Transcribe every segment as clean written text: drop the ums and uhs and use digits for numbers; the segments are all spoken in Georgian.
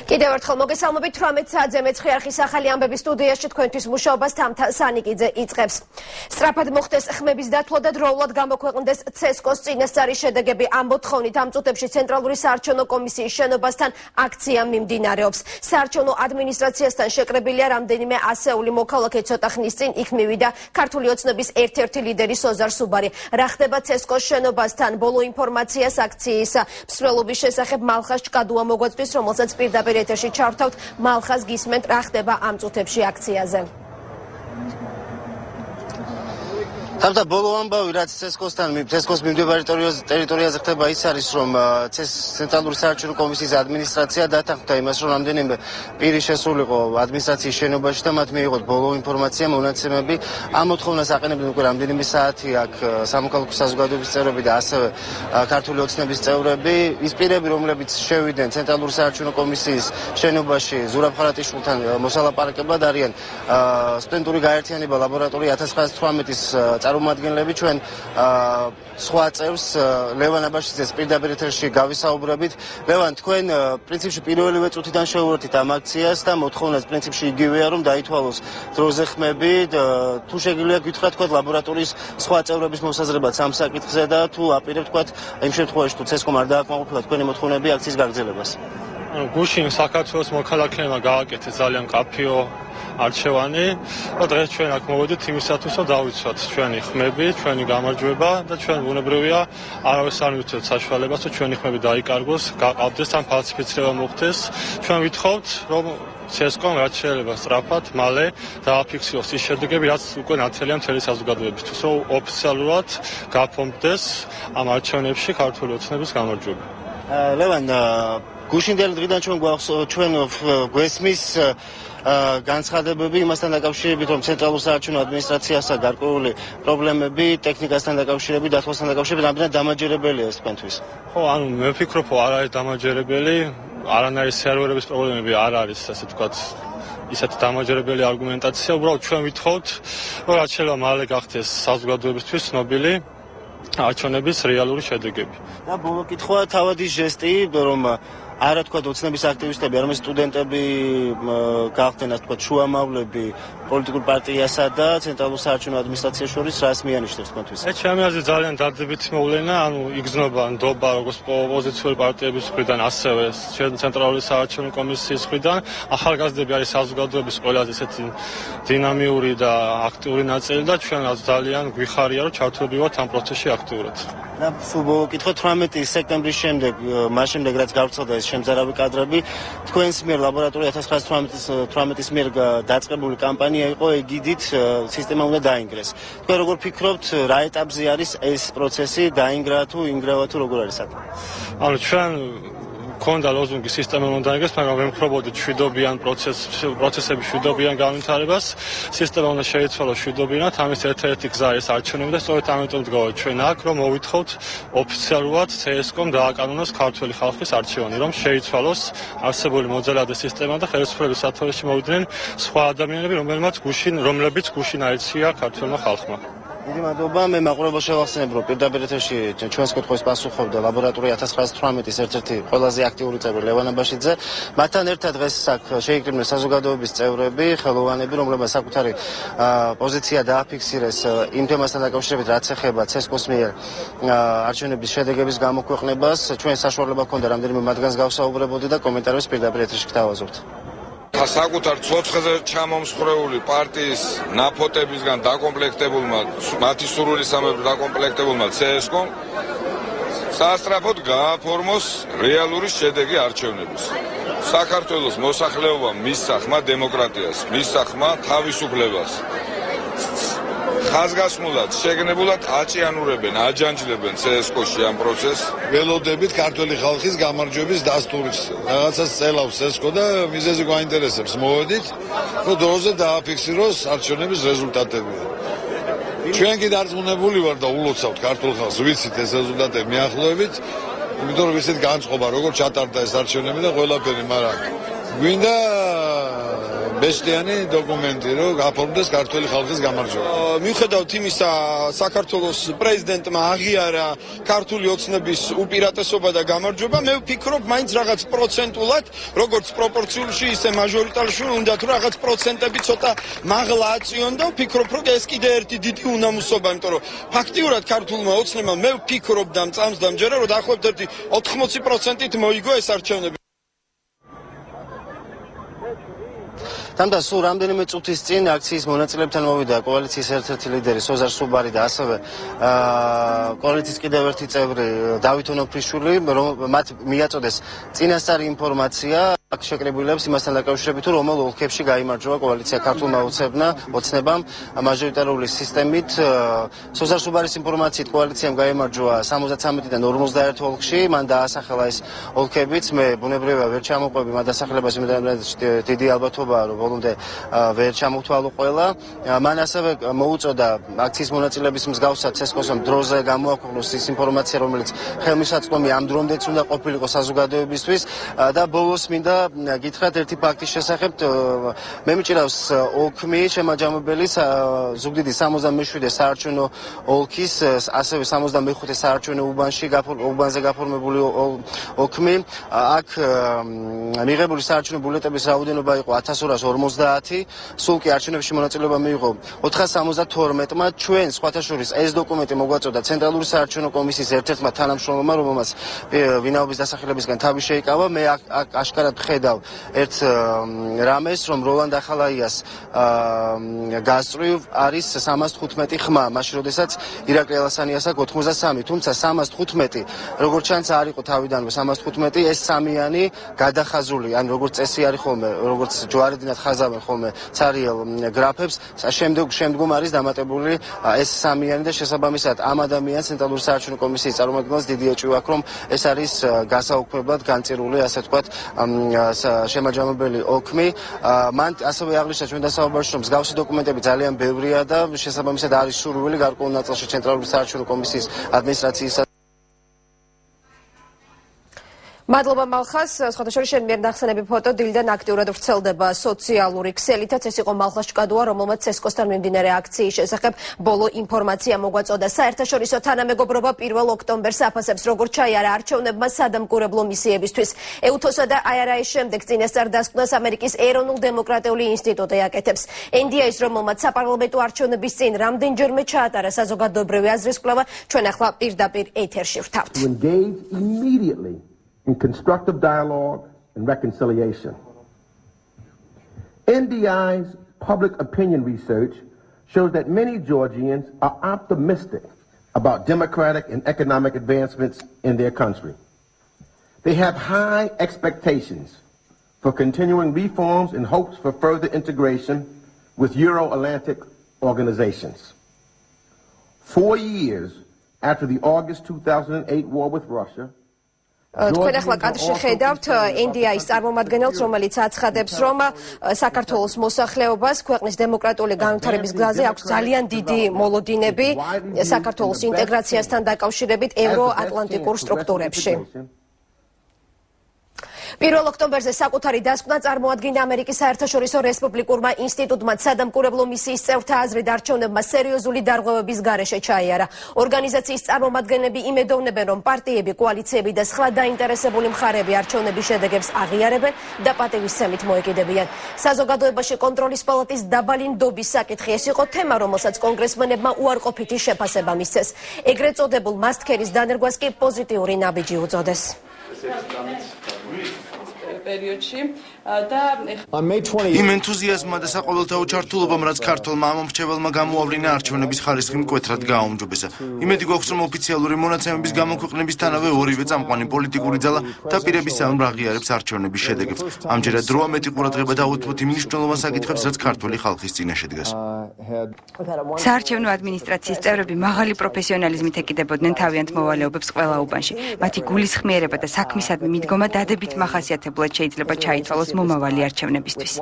კიდევ ერთხელ მოგესალმებით 18 საათზე მეცხრე არხის ახალი ამბები სტუდიაში თქვენთვის მუშაობას თამთა სანიკიძე იწყებს. სწრაფად მოხდეს ხმების დათვლა და დროულად გამოქვეყნდეს ცესკოს წინასწარი შედეგები. ამ მოთხოვნით ამ წუთებში ცენტრალური საარჩევნო კომისიის შენობასთან აქცია მიმდინარეობს. საარჩევნო ადმინისტრაციასთან შეკრებილია რამდენიმე ასეული მოქალაქე ცოტა ხნის წინ იქ მივიდა ქართული ოცნების ერთ-ერთი ლიდერი სოზარ სუბარი. რა ხდება ცესკოს შენობასთან? ბოლო ინფორმაციას აქციის მსვლელობის შესახებ მალხას ჭკადუა მოგვაწვდის, რომელსაც პირდაპირ ეთერში ჩავთავთ. მალხას გისმენთ, რა ხდება ამ წუთებში აქციაზე. თამთა ბოლო ამბავი რაც ცესკოს მიმდებარე ტერიტორიაზე ხდება ის არის რომ ცენტრალური საარჩევნო კომისიის ადმინისტრაცია დათანხმდა იმას რომ რამდენიმე პირი შესულიყო ადმინისტრაციის შენობაში და მათ მიიღოთ ბოლო ინფორმაცია მონაცემები. ამ მოთხოვნას აყენებდნენ უკვე რამდენიმე საათი აქ სამოქალაქო საზოგადოების წევრები და ასევე ქართული ოცნების წევრები. ის პირები რომლებიც შევიდნენ ცენტრალური საარჩევნო კომისიის შენობაში ზურაბ ხარატიშვილთან მოსალაპარაკებლად არიან სტუდენტური გაერთიანება ლაბორატორია 1918-ის წარმომადგენლები. ჩვენ სხვა წევს ლევან აბაშიძეს პირდაპირ ეთერში გავისაუბრებით. ლევან, თქვენ პრინციპში პირველივე წუთიდან შეუერთდით ამ აქციას და მოთხოვნაც პრინციპში იგივეა რომ დაითვალოს დროზე ხმები. თუ შეგიძლია გითხრათ თქვენ ლაბორატორიის სხვა წევრების მოსაზრებაც ამ საკითხზე და თუ აპირებთ თქვენ იმ შემთხვევაში თუ ცესკომ არ დააკმაყოფილა თქვენი მოთხოვნები აქციის გაგრძელებას. გუშინ საქართველოს მოქალაქეებმა გააკეთეს ძალიან კაფეო არჩევანი და დღეს ჩვენ აქ მოვედით იმისათვის რომ დავიცვათ ჩვენი ხმები, ჩვენი გამარჯვება და ჩვენ ბუნებრივია არავის არ მივცეთ საშუალებას რომ ჩვენი ხმები დაიკარგოს, გაყავდეს ან ფალსიფიცირება მოხდეს. ჩვენ ვითხოვთ რომ ცესკომ რაც შეიძლება სწრაფად მალე დააფიქსიროს ის შედეგები რაც უკვე ნათელია მთელი საზოგადოებისთვის რომ ოფიციალურად გაფორმდეს ამ არჩევნებში ქართული ოცნების გამარჯვება. ლევან, გუშინდელი დღიდან ჩვენ გვესმის განცხადებები იმასთან დაკავშირებით რომ ცენტრალურ საარჩევნო ადმინისტრაციასა გარკვეული პრობლემები ტექნიკასთან დაკავშირებით დათვალასთან დაკავშირებით რამდენად დამაჯერებელია ეს თქვენთვის? ხო, ანუ მე ვფიქრობ რომ არ არის დამაჯერებელი, არანაირი სერვერების პრობლემები არ არის, ასე ვთქვათ, ისეთი დამაჯერებელი არგუმენტაცია. უბრალოდ ჩვენ ვითხოვთ რომ რაც შეიძლება მალე გახდეს საზოგადოებისთვის ცნობილი არჩევნების რეალური შედეგები. და ბოლო კითხვა, თავადი ჟესტი რომ არა თქვა ოცნების აქტივისტები, არამედ სტუდენტები გახდნენ ასე თქვა შუამავლები პოლიტიკურ პარტიასა და ცენტრალურ საარჩევნო ადმინისტრაციას შორის რას მიანიშნებს თქვენთვის? ეს ჩემი აზრით ძალიან დადებითი მოვლენა, ანუ იგრძნობა ნდობა როგორც ოპოზიციური პარტიების მხრიდან, ასევე ცენტრალური საარჩევნო კომისიის მხრიდან. ახალგაზრდები არის საზოგადოების ყველაზე ესეთი დინამიური და აქტიური ნაწილი და ჩვენ ძალიან გვიხარია რომ ჩართულობივართ ამ პროცესში აქტიურად. და სულ ბოლო კითხვა 18 სექტემბრის შემდეგ, მას შემდეგ რაც გავრცელდა ეს შემზარავი კადრები, თქვენს მიერ ლაბორატორია 1918-ის მიერ დაწყებული კამპანია იყო ეგიდით სისტემა უნდა დაინგრეს. თქვენ როგორ ფიქრობთ, რა ეტაპზე არის ეს პროცესი, დაინგრა თუ ინგრევა თუ როგორ არის საქმე? ანუ ჩვენ ქონდა ლოზუნგი სისტემა უნდა დაინგრეს, მაგრამ ვემხრობოდით შვიდობიან პროცესების შვიდობიან განვითარებას. სისტემა უნდა შეიცვალოს შვიდობიანად, ამის ერთ-ერთი გზა ეს არჩევნები და სწორედ ამიტომ დგავართ ჩვენ აქ, რომ მოვითხოვთ ოფიციალურად ცესკომ დააკანონოს ქართული ხალხის არჩევანი, რომ შეიცვალოს არსებული მოძალადე სისტემა და ხელისუფლების სათვალეში მოვიდნენ სხვა ადამიანები, რომლებიც გუშინ აირჩია ქართულმა ხალხმა. დიდი მადლობა. მე მაყურებელს შევახსენებ რომ პირდაპირ ეთერში ჩვენს კითხვებს პასუხობდა ლაბორატორია 1918-ის ერთ-ერთი ყველაზე აქტიური წევრი ლევან აბაშიძე. მათთან ერთად დღეს აქ შეიკრიბნენ საზოგადოების წევრები, ხელოვანები, რომლებმაც საკუთარი პოზიცია დააფიქსირეს იმ თემასთან დაკავშირებით, რაც ეხება ცესკოს მიერ არჩევნების შედეგების გამოქვეყნებას. ჩვენ საშუალება ჰქონდა რამდენიმე მათგანს გავსაუბრებოდი და კომენტარებს პირდაპირ ეთერში გთავაზობთ. საკუთარ ცოცხლზე ჩამომსხვრეული პარტიის ნაფოტებისგან დაკომპლექტებულმა, მათი სურვილისამებრ დაკომპლექტებულმა ცესკომ სასწრაფოდ გააფორმოს რეალური შედეგი არჩევნების. საქართველოს მოსახლეობამ მისცა ხმა დემოკრატიას, მისცა ხმა თავისუფლებას. ხაზგასმულად, შეგნებულად აჭიანურებენ, აჯანჯლებენ ცესკოში ამ პროცესს. ველოდებით ქართული ხალხის გამარჯვების დასტურს. რაღაცას წელავს ცესკო და მიზეზი გვაინტერესებს. მოვედით, რომ დროზე დააფიქსიროს არჩევნების რეზულტატები. ჩვენ კი დარწმუნებული ვარ და ულოცავთ ქართულ ხალხს, ვიცით ეს რეზულტატები მიახლოებით, იმიტომ რომ ვიცით განწყობა, როგორ ჩატარდა ეს არჩევნები და ყველაფერი, მაგრამ გვინდა ბესტიანი დოკუმენტი, რომ გაფორმდეს ქართული ხალხის გამარჯვება. მიუხედავად იმისა, საქართველოს პრეზიდენტმა აღიარა ქართული ოცნების უპირატესობა და გამარჯვება, მე ვფიქრობ, მაინც რაღაც პროცენტულად, როგორც პროპორციულში, ისე მაჟორიტარში უნდა თუ რაღაც პროცენტები ცოტა მაღლა აწიონ და ვფიქრობ, რომ ეს კიდე ერთი დიდი უნამუსობა, იმიტომ რომ ფაქტიურად ქართულმა ოცნებამ მე ვფიქრობ და მწამს და მჯერა, რომ დაახლოებით ერთი 80%-ით მოიგო ეს არჩევნები. თამთა სულ რამდენიმე წუთის წინ აქციის მონაწილეებთან მოვიდა კოალიციის ერთ-ერთი ლიდერი სოზარ სუბარი და ასევე კოალიციის კიდევ ერთი წევრი დავით ონოფრიშვილი, რომ მათ მიაწოდეს წინასწარი ინფორმაცია აქ შეკრებილებს იმასთან დაკავშირებით, თუ რომელ ოლქებში გაიმარჯვა კოალიცია ქართულმა ოცნებამ მაჟორიტარული სისტემით. სოზარ სუბარის ინფორმაციით კოალიციამ გაიმარჯვა 73-დან 51 ოლქში, მან დაასახელა ეს ოლქებიც, მე ბუნებრივია ვერ ჩამოყვები მათ დასახელებას, იმიტომ რომ დიდი ალბათობაა, რომ ბოლომდე ვერ ჩამოთვალო ყველა. მან ასევე მოუწოდა აქციის მონაწილეების მსგავსად ცესკოსამ დროზე გამოაქვეყნოს ის ინფორმაცია, რომელიც ხელმისაწვდომი ამ დრომდეც უნდა ყოფილიყო საზოგადოებისთვის და ბოლოს მინდა გითხრათ ერთი ფაქტის შესახებ. მე მიჭირავს ოლქმი შემაჯამებელი ზუგდიდის 77 საარჩევნო ოლქის, ასევე 75 საარჩევნო უბანზე გაფორმებული ოლქმი. აქ მიღებული საარჩევნო ბულეტების რაოდენობა იყო 1250, სულ კი არჩევნებში მონაწილეობა მიიღო 472-მა. ჩვენ სხვათა შორის ეს დოკუმენტი მოგვაწოდა ცენტრალური საარჩევნო კომისიის ერთ-ერთმა თანამშრომლმა, რომელმაც ვინაობის დასახელებისგან თავი შეიკავა. მე აქ აშკარად ხედავ ერთ რამეს, რომ როლანდ ახალაიას გასწვრივ არის 315 ხმა, მაშინ როდესაც ირაკლი ალასანიას აქვს 83, თუმცა 315 როგორც ჩანს არ იყო თავიდანვე 315, ეს სამიანი გადახაზული, ან როგორც წესი არის ხოლმე, როგორც ჯვარედინად ხაზავენ ხოლმე ცარიელ გრაფებს, შემდგომ არის დამატებული ეს სამიანი და შესაბამისად ამ ადამიანს ცენტრალური საარჩევნო კომისიის წარმომადგენელს დიდი ეჭვი აქვს, რომ ეს არის გასაუქმებლად განწირული, ასე ვთქვათ, შემაჯამებელი ოლქმი. მან ასევე აღნიშნა ჩვენ დასაუბარში, რომ მსგავსი დოკუმენტები ძალიან ბევრია და შესაბამისად არის სურვილი გარკვეულ ნაწილში ცენტრალური საარჩევნო კომისიის ადმინისტრაციისა. მადლობა მალხას, სხვათა შორის შენ მიერ ნახსენები ფოტო დილიდან აქტიურად ვრცელდება სოციალური ქსელითაც. ეს იყო მალხას ჭკადუა, რომელმაც ცესკოსთან მიმდინარე აქციის შესახებ ბოლო ინფორმაცია მოგვაწოდა. საერთაშორისო თანამეგობრობა 1 ოქტომბერს აფასებს, როგორც ჩაიარა არჩევნებმა სადამკვირვებლო მისიებისთვის. EUTHOS-ა და IRA-ის შემდეგ წინასწარ დასკვნას ამერიკის ეროვნულ-დემოკრატიული ინსტიტუტი აკეთებს. NDI-ს, რომელმაც საპარლამენტო არჩევნების წინ რამდენჯერმე ჩაატარა საზოგადოებრივი აზრის კვლევა, ჩვენ ახლა პირდაპირ ეთერში ვრთავთ. In constructive dialogue and reconciliation. NDI's public opinion research shows that many Georgians are optimistic about democratic and economic advancements in their country. They have high expectations for continuing reforms and hopes for further integration with Euro-Atlantic organizations. 4 years after the August 2008 war with Russia, თქვენ ახლა კადრში ხედავთ NDI-ის წარმომადგენელს, რომელიც აცხადებს, რომ საქართველოს მოსახლეობას ქვეყნის დემოკრატიული განვითარების გზაზე აქვს ძალიან დიდი მოლოდინები საქართველოს ინტეგრაციასთან დაკავშირებით ევროატლანტიკურ სტრუქტურებში. 1 ოქტომბერზე საკუთარი დასკვნა წარმოადგინა ამერიკის საერთაშორისო რესპუბლიკურმა ინსტიტუტმა. სადამკვირვებლო მისიის წევრთა აზრით არჩევნებმა სერიოზული დარღვევების გარეშე ჩაიარა. ორგანიზაციის წარმომადგენლები იმედოვნებენ, რომ პარტიები, კოალიციები და სხვა დაინტერესებული მხარეები არჩევნების შედეგებს აღიარებენ და პატივისცემით მოეკიდებიან. საზოგადოებაში კონტროლის პალატის დაბალი ნდობის საკითხი ეს იყო თემა, რომელსაც კონგრესმენებმა უარყოფითი შეფასება მისცეს. ეგრეთ წოდებულ მასტქერის დანერგვას კი პოზიტიური ნაბიჯი უწოდეს. იმ ენთუზიაზმმა და საყოველთაო ჩართულობამ, რაც ქართველმა ამომრჩეველმა გამოავლინა არჩევნების ხარისხი მკვეთრად გააუმჯობესა. იმედი გვაქვს, რომ ოფიციალური მონაცემების გამოქვეყნებისთანავე ორივე წამყვანი პოლიტიკური ძალა და პირების საქმე აღიარებს არჩევნების შედეგებს. ამჯერად დროა მეტი ყურადღება დაუთმოთ იმ მნიშვნელოვან საკითხებს, რაც ქართული ხალხის წინაშე დგას. საარჩევნო ადმინისტრაციის წევრები მაღალი პროფესიონალიზმით ეკიდებოდნენ თავიანთ მოვალეობებს ყველა უბანში. მათი გულისხმიერება და საქმისადმი მიდგომა დადებით მახასიათებლად შეიძლება ჩაითვალოს მომავალი არჩევნებისთვის.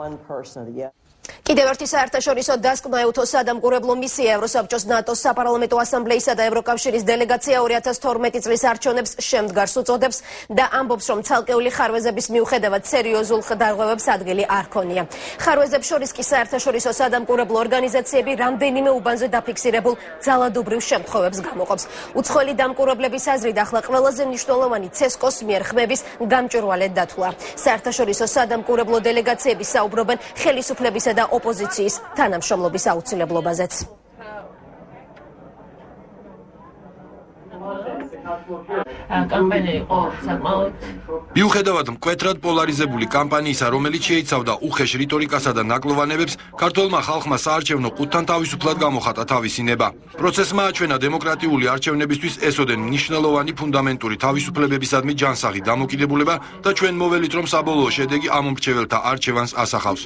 კიდევ ერთი საერთაშორისო დასკვნა ეუთოს სადამკვირვებლო მისია ევროსაბჭოს ნატოს საპარლამენტო ასამბლეისა და ევროკავშირის დელეგაცია 2012 წლის არჩევნებს შემდგარს უწოდებს და ამბობს, რომ ცალკეული ხარვეზების მიუხედავად სერიოზულ დარღვევებს ადგილი არ ქონია. ხარვეზებს შორის კი საერთაშორისო სადამკვირვებლო ორგანიზაციები რამდენიმე უბანზე დაფიქსირებულ ძალადობრივ შემთხვევებს გამოყოფს. უცხოელი დამკვირვებლების აზრით ახლა ყველაზე მნიშვნელოვანი ცესკოს მიერ ხმების გამჭვირვალედ დათვლა. საერთაშორისო სადამკვირვებლო დელეგაციები საუბრობენ ხელისუფლებისა და ოპოზიციის თანამშრომლობის აუცილებლობაზეც. მიუხედავად მკვეთრად პოლარიზებული კამპანიისა, რომელიც შეიცავდა უხეშ რიტორიკასა და ნაკლოვანებებს, ქართველმა ხალხმა საარჩევნო ყუთთან თავისუფლად გამოხატა თავისი ნება. პროცესმა აჩვენა დემოკრატიული არჩევნებისთვის ესოდენ მნიშვნელოვანი ფუნდამენტური თავისუფლებებისადმი ჯანსაღი დამოკიდებულება და ჩვენ მოველით, რომ საბოლოო შედეგი ამ მრჩეველთა არჩევანს ასახავს.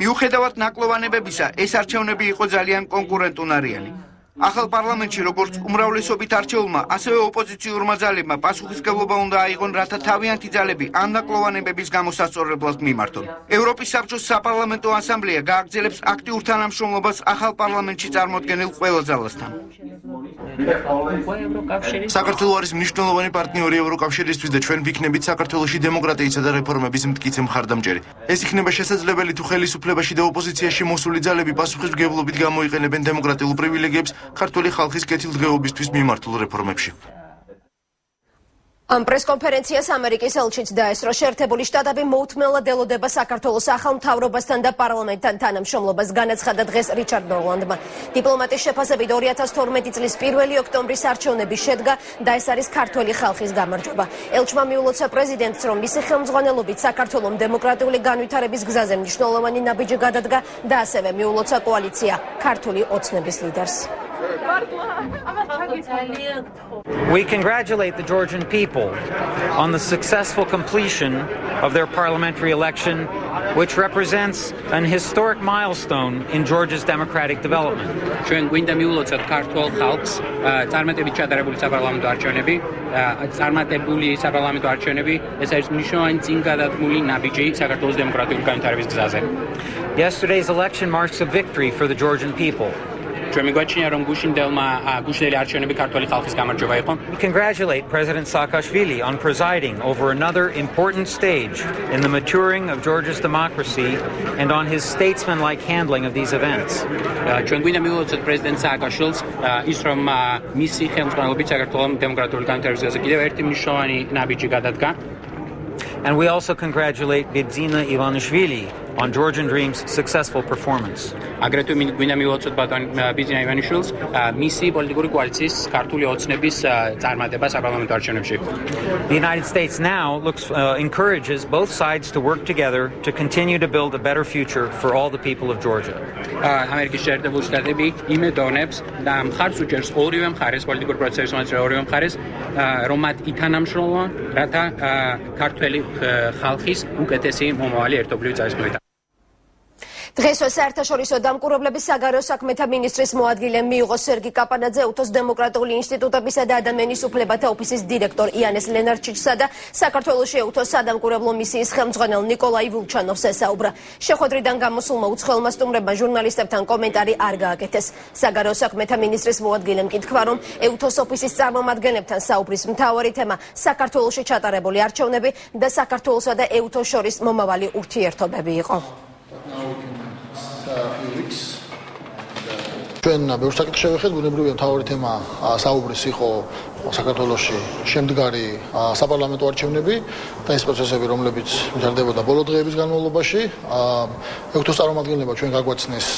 მიუხედავად ნაკლოვანებებისა, ეს არჩევნები იყო ძალიან კონკურენტუნარიანი. ახალ პარლამენტში როგორც უმრავლესობით არჩეულმა, ასევე ოპოზიციურმა ძალებმა პასუხისმგებლობა უნდა აიღონ, რათა თავიანთი ძალები ამ ნაკლოვანებების გამოსასწორებლად მიმართონ. ევროპის საბჭოს საპარლამენტო ასამბლეა გააგრძელებს აქტიურ თანამშრომლობას ახალ პარლამენტში წარმოდგენილ ყველა ძალასთან. საქართველო არის მნიშვნელოვანი პარტნიორი ევროკავშირისთვის და ჩვენ ვიქნებით საქართველოში დემოკრატიისა და რეფორმების მტკიცე მხარდამჭერი. ეს იქნება შესაძლებელი თუ ხელისუფლებაში და ოპოზიციაში მოსული ძალები პასუხისმგებლობით გამოიყენებენ დემოკრატიულ პრივილეგიებს ქართული ხალხის კეთილდღეობისთვის მიმართულ რეფორმებში. ამ პრესკონფერენციას ამერიკის ელჩიც დაესწრო. შეერთებული შტატები მოუთმენლად ელოდება საქართველოს ახალ მთავრობასთან და პარლამენტთან თანამშრომლობას, განაცხადა დღეს რიჩარდ ნოლანდმა. დიპლომატის შეფასებით 2012 წლის 1 ოქტომბრის არჩევნები შედგა და ეს არის ქართველი ხალხის გამარჯვება. ელჩმა მიულოცა პრეზიდენტს, რომ მისი ხელმძღვანელობით საქართველოს დემოკრატიული განვითარების გზაზე მნიშვნელოვანი ნაბიჯი გადადგა და ასევე მიულოცა კოალიცია ქართული ოცნების ლიდერს. We congratulate the Georgian people on the successful completion of their parliamentary election, which represents an historic milestone in Georgia's democratic development. ჩვენ გვინდა მიულოცოთ ქართულ ხალხს წარმატებით ჩატარებული საპარლამენტო არჩევნები, ეს არის მნიშვნელოვანი წინ გადადგმული ნაბიჯი საქართველოს დემოკრატიული განვითარების გზაზე. Yesterday's election marks a victory for the Georgian people. We congratulate President Saakashvili on presiding over another important stage in the maturing of Georgia's democracy and on his statesman-like handling of these events. President Saakashvili is from მისი ხელმძღვანელობით საქართველოს დემოკრატიული განვითარების გზაზე კიდევ ერთი მნიშვნელოვანი ნაბიჯი გადადგა. And we also congratulate Bidzina Ivanishvili on Georgian Dream's successful performance. აგრეთვე გვინდა მივუწოთ ბატონ ბიძინა ივანიშვილს მისი პოლიტიკური კოალიციის ქართული ოცნების წარმატება საპარლამენტო არჩევნებში. The United States now encourages both sides to work together to continue to build a better future for all the people of Georgia. ამერიკის შეერთებული შტატები იმედოვნებს და მხარს უჭერს ორივე მხარეს პოლიტიკური პროცესის მომცრე ორივე მხარეს რომ მათ ითანამშრომლონ, რათა ქართველი ხალხის უკეთესი მომავალი ერთობლივი წარსულიყო. დღეს საერთაშორისო დამკვირვებლების საგარეო საქმეთა მინისტრის მოადგილე მიიღო სერგი კაპანაძე, უთოს დემოკრატიული ინსტიტუტებისა და ადამიანის უფლებათა ოფისის დირექტორ იანეს ლენარჩიჩსა და საქართველოში უთოს სადამკვირვებლო მისიის ხელმძღვანელ ნიკოლაი ვილჩანოვს ესაუბრა. შეხვედრიდან გამოსულმა უცხოელმა სტუმრებმა ჟურნალისტებთან კომენტარი არ გააკეთეს. საგარეო საქმეთა მინისტრის მოადგილემ კითხვა, რომ უთოს ოფისის წარმომადგენლებთან საუბრის მთავარი თემა საქართველოში ჩატარებული არჩევნები და საქართველოსა და უთოს შორის მომავალი ურთიერთობები იყო. ჩვენ ბევრ საკითხს შევეხეთ, ბუნებრივია მთავარი თემა საუბრის იყო საქართველოში შემდგარი საპარლამენტო არჩევნები და ეს პროცესები, რომლებიც მთავრდებოდა ბოლო დღეების განმავლობაში. უთოს წარმომადგენლებმა ჩვენ გაგვაცნეს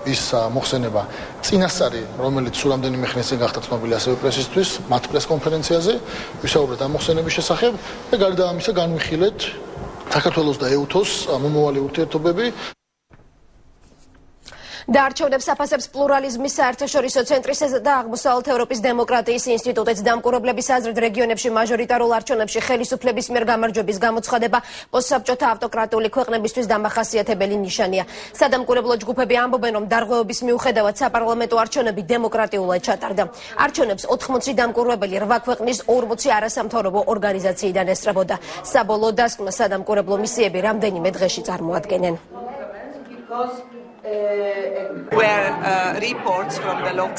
ის მოხსენება წინასწარი, რომელიც სულ რამდენიმე ხნის წინ გახდა ცნობილი ასევე პრესისთვის, მათ პრესკონფერენციაზე ვისაუბრეთ ამ მოხსენების შესახებ და გარდა ამისა განვიხილეთ საქართველოს და უთოს მომავალი ურთიერთობები. და არჩევნებს აფასებს პლურალიზმის საერთაშორისო ცენტრის და აღმოსავლეთ ევროპის დემოკრატიის ინსტიტუტის დამკვირვებლების აზრით რეგიონებში მაჟორიტარულ არჩევნებში ხელისუფლების მიერ გამარჯვების გამოცხადება პოსტსაბჭოთა ავტოკრატიული ქვეყნებისთვის დამახასიათებელი ნიშანია. სადამკვირვებლო ჯგუფები ამბობენ, რომ დარღვევების მიუხედავად საპარლამენტო არჩევნები დემოკრატიულად ჩატარდა. არჩევნებს 80 დამკვირვებელი 8 ქვეყნის 40 არასამთავრობო ორგანიზაციიდან ესწრებოდა. საბოლოო დასკვნას სადამკვირვებლო მისიები რამდენიმე დღეში წარმოადგენენ.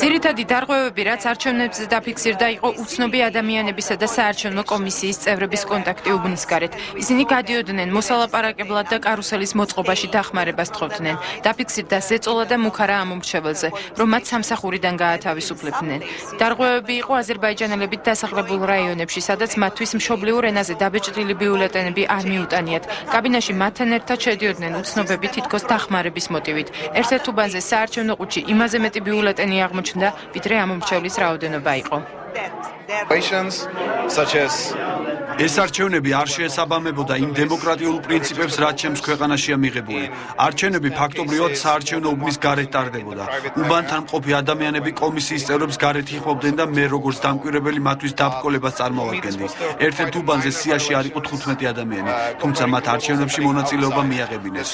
ძირითადი დარღვევები, რაც არჩევნებზე დაფიქსირდა, იყო უცნობი ადამიანებისა და საარჩევნო კომისიის წევრების კონტაქტი უბნის გარეთ. ისინი გადიოდნენ მოსალაპარაკებლად და კარუსელის მოწყობაში დახმარებას თხოვდნენ. დაფიქსირდა ზეწოლა და მუქარა ამომრჩეველზე, რომ მათ სამსახურიდან გაათავისუფლებდნენ. დარღვევები იყო აზერბაიჯანელებით დასახლებულ რაიონებში, სადაც მათთვის მშობლიურ ენაზე დაბეჭდილი ბიულეტენები არ მიუტანიათ. კაბინაში მათთან ერთად შედიოდნენ უცნობები თითქოს დახმარების მოტივით. ერთ-ერთ უბანზე საარჩევნო ყუთში იმაზე მეტი ბიულეტენი აღმოჩნდა, ვიდრე ამომრჩევლის რაოდენობა იყო. ეს არჩევნები არ შეესაბამებოდა იმ დემოკრატიულ პრინციპებს, რაც ჩემს ქვეყანაშია მიღებული. არჩევნები ფაქტობრივად საარჩევნო უბნის გარეთ ტარდებოდა. უბანთან მყოფი ადამიანები კომისიის წევრებს გარეთ იხმობდნენ და მე როგორც დამკვირვებელი მათთვის დაბრკოლებას წარმოვადგენდი. ერთ-ერთ უბანზე სიაში არ იყო 15 ადამიანი, თუმცა მათ არჩევნებში მონაწილეობა მიაღებინეს.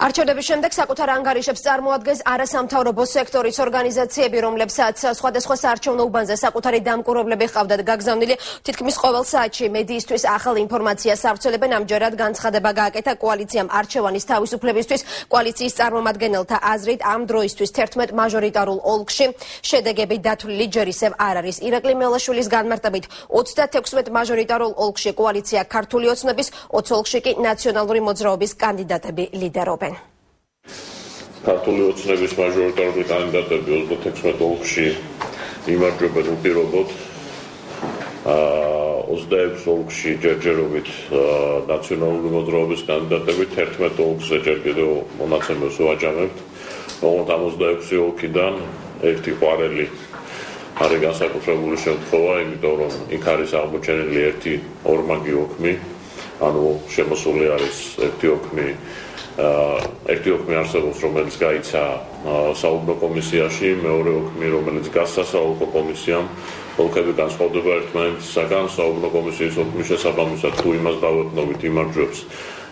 არჩევნების შემდეგ საკუთარ ანგარიშებს წარმოადგენს არასამთავრობო სექტორის ორგანიზაციები, რომლებსაც სხვადასხვა საარჩევნო უბანზე საკუთარი დამკვირვებლები ჰყავდათ გაგზავნილი. თითქმის ყოველ საათში მედიისთვის ახალ ინფორმაციას ავრცელებენ. ამჯერად განცხადება გააკეთა კოალიციამ არჩევანის თავისუფლებისთვის. კოალიციის წარმომადგენელთა აზრით, ამ დროისთვის 11 მაჟორიტარულ ოლქში შედეგები დათვლილი ჯერ ისევ არ არის. ირაკლი მელაშვილის განმარტებით 36 მაჟორიტარულ ოლქში კოალიცია ქართული ოცნების, 20 ოლქში კი ნაციონალური მოძრაობის კანდიდატები ლიდერობენ. ქართული ოცნების მაჟორიტარული კანდიდატები 36 ოლქში იმარჯვებენ უპირობოდ. 26 ოლქში ჯერჯერობით ნაციონალური მოძრაობის კანდიდატები, 11 ოლქზე ჯერ კიდევ მონაცემებს ვაჯამებთ. ოღონდ ამ 26 ოლქიდან ერთი ყვარელი არის განსაკუთრებული შემთხვევა, იმიტომ რომ იქ არის აღმოჩენილი ერთი ორმაგი ოქმი, ანუ შემოსული არის ერთი ოქმი არსებობს, რომელიც გაიცა საუბნო კომისიაში, მეორე ოქმი, რომელიც გასცა საუბნო კომისიამ. ოლქები განსხვავდება ერთმანეთისაგან. საუბნო კომისიის ოქმის შესაბამისად, თუ იმას დავეთნობით იმარჯვებს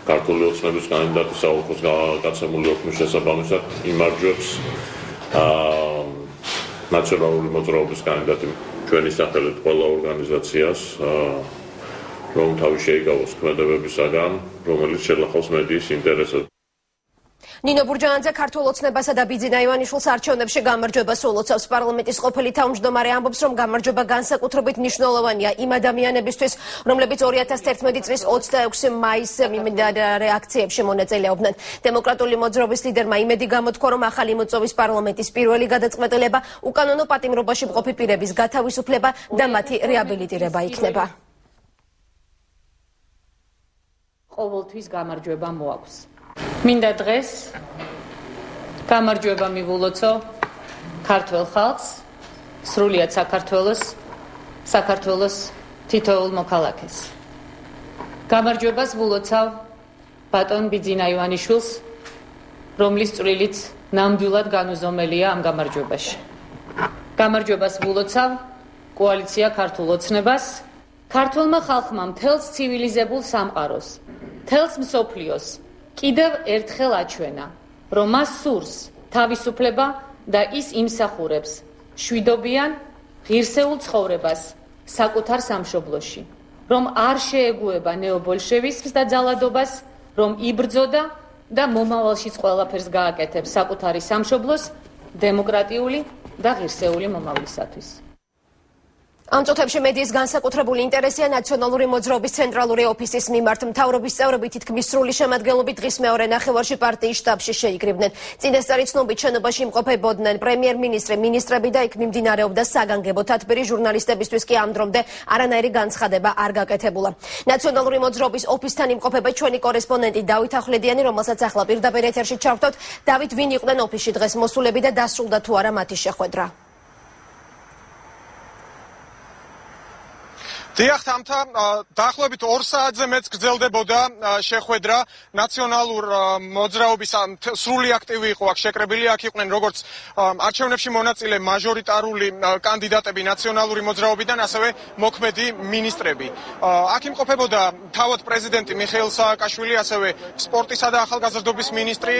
ქართული ოცნების კანდიდატი, საოლქოს გაცემული ოქმის შესაბამისად იმარჯვებს ნაციონალური მოძრაობის კანდიდატი. ჩვენი სახელით ყველა ორგანიზაციას რომ თავი შეიგავოს ქმედებებისაგან, რომელიც შელახავს მედიის ინტერესებს. ნინო ბურჯანაძე ქართულ ოცნებასა და ბიძინა ივანიშვილს არჩევნებში გამარჯვებას ულოცავს. პარლამენტის ყოფილი თავმჯდომარე ამბობს, რომ გამარჯვება განსაკუთრებით მნიშვნელოვანია იმ ადამიანებისთვის, რომლებიც 2011 წლის 26 მაისს მიმდინარე აქციებში მონაწილეობდნენ. დემოკრატიული მოძრაობის ლიდერმა იმედი გამოთქვა, რომ ახალი მოწვევის პარლამენტის პირველი გადაწყვეტილება უკანონო პატიმრობაში მყოფი პირების გათავისუფლება და მათი რეაბილიტირება იქნება. ყოველთვის გამარჯვება მოაქვს. მინდა დღეს გამარჯვება მივულოცო ქართველ ხალხს, სრულიად საქართველოს თითოეულ მოქალაქეს. გამარჯვებას ვულოცავ ბატონ ბიძინა ივანიშვილს, რომლის წვლილიც ნამდვილად განუზომელია ამ გამარჯვებაში. გამარჯვებას ვულოცავ კოალიცია ქართულ ოცნებას, ქართველმა ხალხმა მთელს ცივილიზებულ სამყაროს, მთელს მსოფლიოს კიდევ ერთხელ აჩვენა, რომ მას სურს თავისუფლება და ის იმსახურებს შვიდობიან, ღირსეულ ცხოვრებას საკუთარ სამშობლოში, რომ არ შეეგუება ნეობოლშევიზმს და ძალადობას, რომ იბრძოდა და მომავალშიც ყველაფერს გააკეთებს საკუთარი სამშობლოს დემოკრატიული და ღირსეული მომავლისათვის. ამ წუთებში მედიის განსაკუთრებული ინტერესია ნაციონალური მოძრაობის ცენტრალური ოფისის მიმართ. მთავრობის წევრები თითქმის სრული შემადგენლობით დღის მეორე ნახევარში პარტიის შტაბში შეიკრიბნენ. წინასწარი ცნობით შენობაში იმყოფებოდნენ პრემიერ-მინისტრი, მინისტრები და იქ მიმდინარეობდა საგანგებო თათბირი. ჟურნალისტებისთვის კი ამ დრომდე არანაირი განცხადება არ გაკეთებულა. ნაციონალური მოძრაობის ოფისთან იმყოფება ჩვენი კორესპონდენტი დავით ახვლედიანი, რომელსაც ახლა პირდაპირ ეთერში ჩავთვალთ. დავით, ვინ იყვნენ ოფისში დღეს მოსულები და დასრულდა თუ არა მათი შეხვედრა? დიახ, თამთა, დაახლოებით 2 საათზე მეც გრძელდებოდა შეხვედრა ნაციონალურ მოძრაობის სრული აქტივი იყო აქ შეკრებილი, აქ იყვნენ როგორც არჩევნებში მონაწილე მაჟორიტარული კანდიდატები ნაციონალური მოძრაობიდან, ასევე მოქმედი მინისტრები. აქ იმყოფებოდა თავად პრეზიდენტი მიხეილ სააკაშვილი, ასევე სპორტისა და ახალგაზრდობის მინისტრი,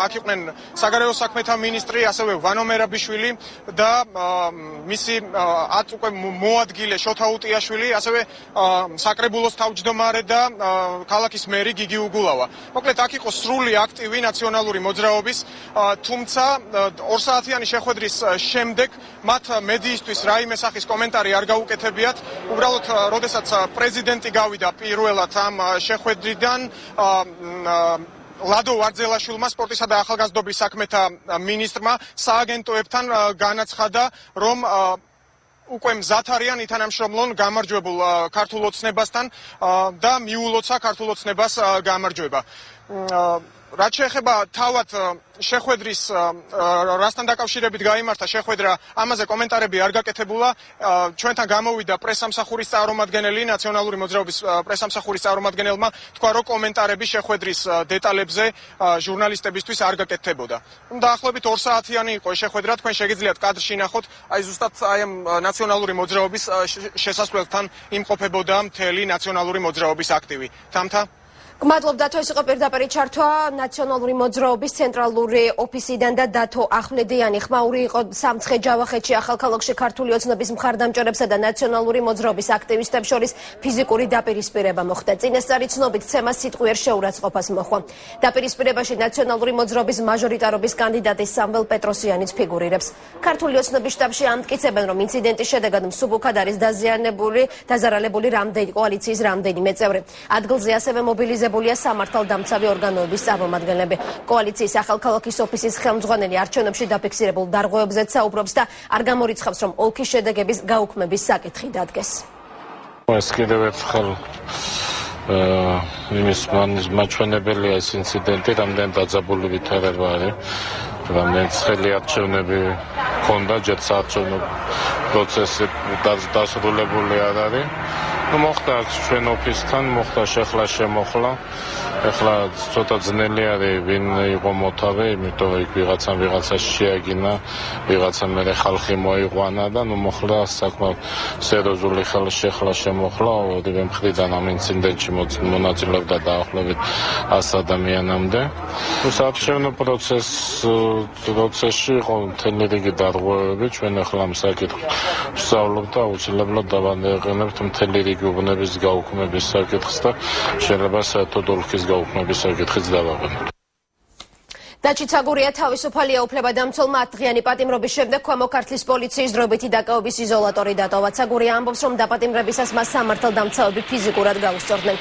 აქ იყვნენ საგარეო საქმეთა მინისტრი, ასევე ვანო მერაბიშვილი და მისი უკვე მოადგილე შოთა უტიაშვილი, ასევე საკრებულოს თავმჯდომარე და ქალაქის მერი გიგი უგულავა. მოკლედ აქ იყო სრული აქტივი ნაციონალური მოძრაობის, თუმცა 2 საათიანი შეხვედრის შემდეგ მათ მედიისთვის რაიმე სახის კომენტარი არ გაუკეთებიათ. უბრალოდ, როდესაც პრეზიდენტი გავიდა პირველად ამ შეხვედრიდან, ლადო ვარძელაშვილმა სპორტისა და ახალგაზრდობის საქმეთა მინისტრმა სააგენტოებთან განაცხადა, რომ უკვე მზად არიან ითანამშრომლონ გამარჯვებულ ქართულ ოცნებასთან და მიულოცა ქართულ ოცნებას გამარჯვება. რაც შეეხება თავად შეხვედრის რასთან დაკავშირებით გაიმართა შეხვედრა, ამაზე კომენტარები არ გაკეთებულა. ჩვენთან გამოვიდა პრესამსახურის წარმომადგენელი, ნაციონალური მოძრაობის პრესამსახურის წარმომადგენელმა თქვა, რომ კომენტარები შეხვედრის დეტალებზე ჟურნალისტებისთვის არ გაკეთებოდა. დაახლოებით 2 საათიანი იყო შეხვედრა, თქვენ შეგიძლიათ კადრში ნახოთ, აი ზუსტად აი ამ ნაციონალური მოძრაობის შესასვლელთან იმყოფებოდა მთელი ნაციონალური მოძრაობის აქტივი. თამთა გმადლობ დათო, ეს იყო პირდაპირ ჩართვა ნაციონალური მოძრაობის ცენტრალური ოფისიდან და დათო ახვლედიანი. ხმაური იყო სამცხე ჯავახეთში ახალქალაქში ქართული ოცნების მხარდამჭერებსა და ნაციონალური მოძრაობის აქტივისტებს შორის ფიზიკური დაპირისპირება მოხდა. წინასწარი ცნობით ცემას სიტყვიერ შეურაცხყოფას მოჰყვა. დაპირისპირებაში ნაციონალური მოძრაობის მაჟორიტარობის კანდიდატი სამվել პეტროსიანიც ფიგურირებს. ქართული ოცნების შტაბში ამტკიცებენ, რომ ინციდენტის შედეგად მსუბუქად არის დაზარალებული კოალიციის რამდენიმე წევრი. ადგილზე ასევე მობილიზებულია სამართალდამცავი ორგანოების წარმომადგენლები. კოალიციის ახალქალაქის ოფისის ხელმძღვანელი არჩევნებში დაფიქსირებულ დარღვევებზეც საუბრობს და არ გამორიცხავს, რომ ოლქის შედეგების გაუქმების საკითხი დადგეს. ეს კიდევ ერთხელ იმის მაჩვენებელია ეს ინციდენტი, რამდენ დაძაბული ვითარება არის, რამდენ ცხელი არჩევნები ჰქონდა, ჯერ საარჩევნო პროცესი დასრულებული არ არის. მოხდა ჩვენ ოფისთან, მოხდა შეხლა შემოხლა. ეხლა ცოტა ძნელი არის ვინ იყო მოთავე, იმიტომ იქ ვიღაცა შეაგინა, ვიღაცა მერე ხალხი მოიყვანა და მოხდა საკმაოდ სერიოზული შეხლა შემოხლა. ორივე მხრიდან ამ ინციდენტში მონაწილეობდა დაახლოებით 100 ადამიანამდე. საარჩევნო პროცესში იყო მთელი რიგი დარღვევები, ჩვენ ახლა ამ საკითხს ვსწავლობთ და აუცილებლად დავანერგენებთ მთელი რიგი უბნების გაუქმების საკითხს და შეიძლება საერთოდ ოლქის გაუქმების საკითხიც დავაყენოთ. დაჩი ცაგურია თავისუფალია უფლებადამცველმა 10 დღიანი პატიმრობის შემდეგ ქვემო ქართლის პოლიციის დროებითი დაკავების იზოლატორი დატოვა. ცაგურია ამბობს, რომ დაპატიმრებისას მას სამართალდამცავები ფიზიკურად გაუსწორდნენ.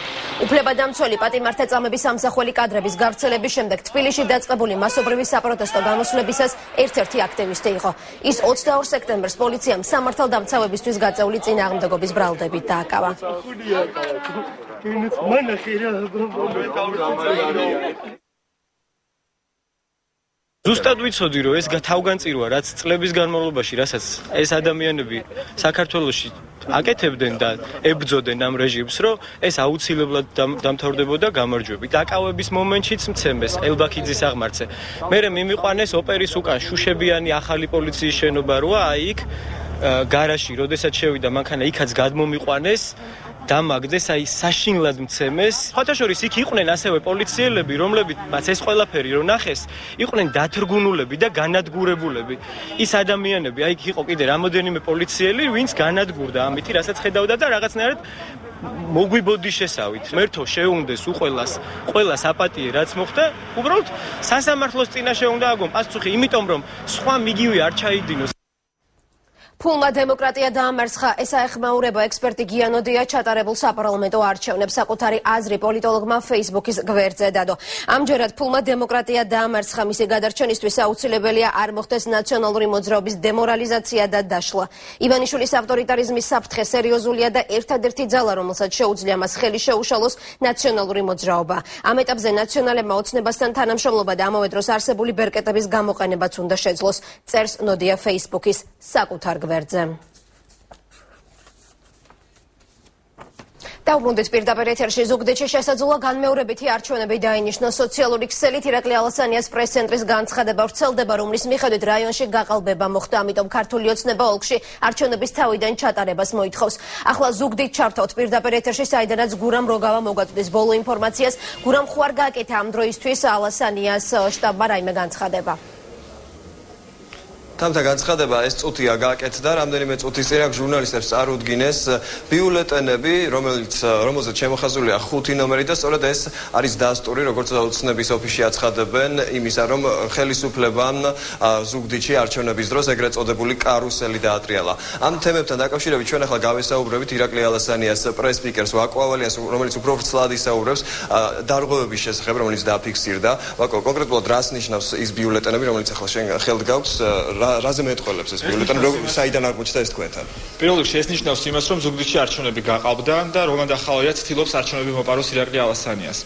უფლებადამცველი პატიმართა წამების ამსახველი კადრების გავრცელების შემდეგ თბილისში დაწყებული მასობრივი საპროტესტო გამოსვლებისას ერთ-ერთი აქტივისტი იყო. ის 22 სექტემბერს პოლიციამ სამართალდამცავებისთვის გაწეული წინააღმდეგობის ბრალდებით დააკავა. ზუსტად ვიცოდი, რომ ეს თავგანწირვა, რაც წლების განმავლობაში, რასაც ეს ადამიანები საქართველოში აკეთებდნენ და ებრძოდნენ ამ რეჟიმს, რომ ეს აუცილებლად დამთავრდებოდა გამარჯვებით. დაკავების მომენტშიც მცემეს ელბაქიძის აღმართზე. მერე მიმიყვანეს ოპერის უკან შუშებიანი ახალი პოლიციის შენობა როა, აი იქ გარაჟში, როდესაც შევიდა მანქანა, იქაც გადმომიყვანეს. დამაგდეს, აი საშინლად მცემეს. ხოთაშორის იქ იყვნენ ასევე პოლიციელები, რომლებიც ეს ყველაფერი რო ნახეს, იყვნენ დათრგუნულები და განადგურებულები. ის ადამიანები, აი იქ იყო კიდე რამოდენიმე პოლიციელი, ვინც განადგურდა ამითი, რასაც ხედავდა და რაღაცნაირად მოგვიბოდიშესავით. მერთო შეუნდეს ყველას აპატიე რაც მოხდა, უბრალოდ სასამართლოს წინაშე უნდა აგონ პასუხი, იმიტომ რომ სხვა მიგივე არ ჩაიდინოს. ფულმა დემოკრატია დაამარცხა, ესა ეხმაურება ექსპერტი გიანოდია ჩატარებულ საპარლამენტო არჩევნებს. საკუთარი აზრი პოლიტოლოგმა Facebook-ის გვერდზე დადო. ამჯერად ფულმა დემოკრატია დაამარცხა, მისი გადარჩენისთვის აუცილებელია არ მოხდეს ნაციონალური მოძრაობის დემორალიზაცია და დაშლა. ივანიშვილის ავტორიტარიზმის საფრთხე სერიოზულია და ერთადერთი ძალა, რომელსაც შეუძლია მას ხელი შეუშალოს, ნაციონალური მოძრაობა. ამ ეტაპზე ნაციონალებმა ოცნებასთან თანამშრომლობა და ამავე დროს არსებული ბერკეტების გამოყენებაც უნდა შეძლოს. წერს ნოდია Facebook-ის საკუთარ გვერდზე. დაუბრუნდით პირდაპირ ეთერში ზუგდიდში შესაძლოა განმეორებითი არჩევნები დაინიშნოს სოციალური ქსელით ირაკლი ალასანიას პრეს-ცენტრის განცხადება ვრცელდება, რომლის მიხედვით რაიონში გაყალბება მოხდა, ამიტომ ქართული ოცნება ოლქში არჩევნების თავიდან ჩატარებას მოითხოვს. ახლა ზუგდიდ ჩავთავთ პირდაპირ ეთერში, საიდანაც გურამ როგავა მოგაწვდის ბოლო ინფორმაციას. გურამ ხო არ გააკეთა ამ დროისთვის ალასანიას შტაბმა რაიმე განცხადება? თამთა განცხადება ეს წუთია გააკეთდა, რამდენიმე წუთის წინ აქ ჟურნალისტებს წარუდგინეს ბიულეტენები, რომელზეც შემოხაზულია 5 ნომერი და სწორედ ეს არის დასტური, როგორც ოცნების ოფისში აცხადებენ, იმისა, რომ ხელისუფლებამ ზუგდიდში არჩევნების დროს ეგრეთ წოდებული კარუსელი დაატრიალა. ამ თემებთან დაკავშირებით ჩვენ ახლა გავესაუბრებით ირაკლი ალასანიას პრეს-სპიკერს ვაკო ავალიანს, რომელიც უფრო ვრცლად ისაუბრებს დარღვევების შესახებ, რომელიც დააფიქსირდა. ვაკო, კონკრეტულად რას ნიშნავს ის ბიულეტენები, რომელიც ახლა შენ ხელთ გაქვს? რაზე მეტყველებს ეს ბიულეტენი, საიდან აღმოჩნდა ეს თქვენთან? პირველ რიგში ეს ნიშნავს იმას, რომ ზუგდიდში არჩევნები გაყალბდა და რომან ახალია ცდილობს არჩევნები მოპაროს ირაკლი ალასანიას.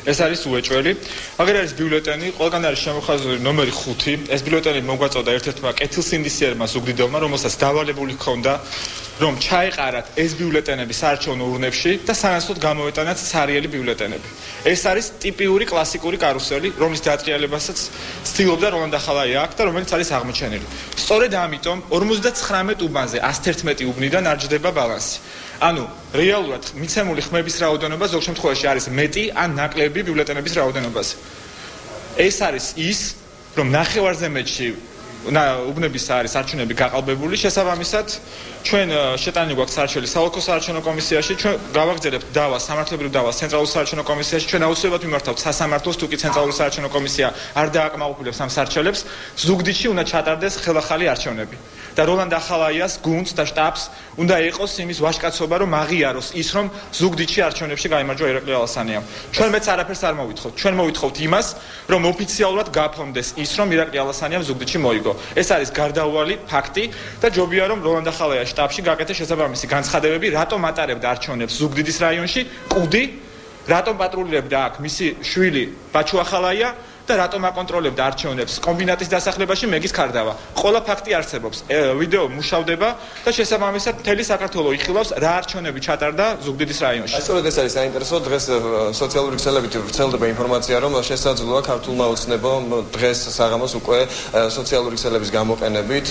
ეს არის უეჭველი. აგერ არის ბიულეტენი, ყველგან არის შემოხაზული ნომერი 5. ეს ბიულეტენი მოგვაწოდა ერთ-ერთმა კეთილსინდისიერმა ზუგდიდოვმა, რომელსაც დავალებული ჰქონდა, რომ ჩაეყარათ ეს ბიულეტენები საარჩევნო ურნებში და სანაცვლოდ გამოეტანათ ცარიელი ბიულეტენები. ეს არის ტიპიური კლასიკური კარუსელი, რომლის დაატრიალებასაც ცდილობდა რომან ახალია აქ და რომელიც არის აღმოჩენილი. სწორედ ამიტომ 59 უბანზე 111 უბნიდან არ ჯდება ბალანსი. ანუ რეალურად მიცემული ხმების რაოდენობა ზოგ შემთხვევაში არის მეტი ან ნაკლები ბიულეტენების რაოდენობაზე. ეს არის ის, რომ ნახევარზე მეტში უბნების არის არჩევნები გაყალბებული, შესაბამისად ჩვენ შეტანილი გვაქვს არჩეული საოლქო საარჩევნო კომისიაში, ჩვენ გავაგზავნებთ დავას, სამართლებრივ დავას ცენტრალურ საარჩევნო კომისიაში, ჩვენ აუცილებლად მიმართავთ სასამართლოს, თუ კი ცენტრალური საარჩევნო კომისია არ დააკმაყოფილებს ამ სარჩელებს, ზუგდიდში უნდა ჩატარდეს ხელახალი არჩევნები. და როლანდ ახალაიას გუნდს და შტაბს უნდა ეყოს იმის ვაჟკაცობა, რომ აღიაროს ის, რომ ზუგდიდში არჩევნებში გაიმარჯვა ირაკლი ალასანიამ. ჩვენ მეც არაფერს არ მოვითხოვთ. ჩვენ მოვითხოვთ იმას, რომ ოფიციალურად გაფორმდეს ის, რომ ირაკლი ალასანიამ ზუგდიდში მოიგო. ეს არის გარდაუვალი ფაქტი და ჯობია, რომ როლანდ ახალაიას შტაბში გაკეთდეს შესაბამისი განცხადებები, რატომ ატარებდა არჩევნებს ზუგდიდის რაიონში, კუდი, რატომ პატრულირებდა აქ მისი შვილი ბაჩუ ახალაია და რატომ აკონტროლებდა არჩევნებს კომბინატის დასახლებაში მეგის კარდავა. ყველა ფაქტი არსებობს. ვიდეო მუშავდება და შესაბამისად მთელი საქართველო იხილავს რა არჩევნები ჩატარდა ზუგდიდის რაიონში. სწორედ ეს არის საინტერესო. დღეს სოციალური ქსელებით ვრცელდება ინფორმაცია, რომ შესაძლოა ქართულმა ოცნებამ დღეს საღამოს უკვე სოციალური ქსელების გამოყენებით